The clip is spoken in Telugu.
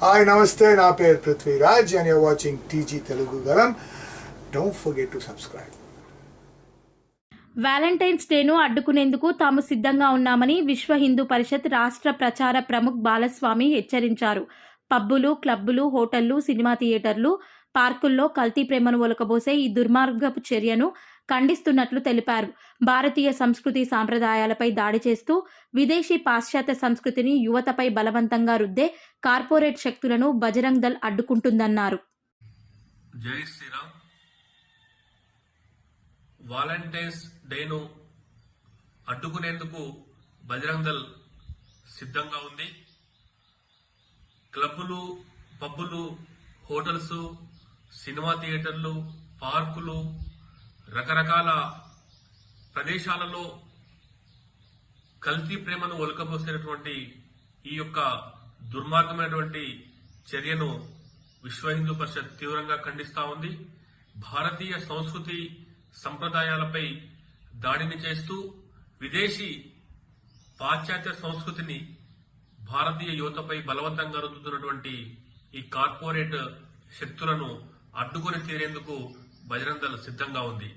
హాయ్ నమస్తే, నా పేరు Prithviraj and you're watching TG Telugu Galam. Don't forget to subscribe. Valentine's డేను అడ్డుకునేందుకు తాము సిద్ధంగా ఉన్నామని విశ్వ హిందూ పరిషత్ రాష్ట్ర ప్రచార ప్రముఖ్ బాలస్వామి హెచ్చరించారు. పబ్బులు, క్లబ్బులు, హోటళ్లు, సినిమా థియేటర్లు, పార్కుల్లో కల్తీ ప్రేమను ఒలకబోసే ఈ దుర్మార్గపు చర్యను ఖండిస్తున్నట్లు తెలిపారు. భారతీయ సంస్కృతి సాంప్రదాయాలపై దాడి చేస్తూ విదేశీ పాశ్చాత్య సంస్కృతిని యువతపై బలవంతంగా రుద్దే కార్పొరేట్ శక్తులను బజరంగ్ దళ్ అడ్డుకుంటుందన్నారు. జై శ్రీరామ్. వాలంటైన్స్ డేను అడ్డుకునేందుకు బజరంగ్ దళ్ సిద్ధంగా ఉంది. క్లబ్బులు, పబ్బులు, హోటల్స్, సినిమా థియేటర్లు, పార్కులు, రకరకాల ప్రదేశాలలో కల్తీ ప్రేమను ఒలకబోసేటటువంటి ఈ యొక్క దుర్మార్గమైనటువంటి చర్యను విశ్వ హిందూ పరిషత్ తీవ్రంగా ఖండిస్తా ఉంది. భారతీయ సంస్కృతి సంప్రదాయాలపై దాడిని చేస్తూ విదేశీ పాశ్చాత్య సంస్కృతిని భారతీయ యువతపై బలవంతంగా రుద్దుతున్నటువంటి ఈ కార్పొరేట్ శక్తులను అడ్డుకొని తీరేందుకు బజరంగ్ దళ్ సిద్ధంగా ఉంది.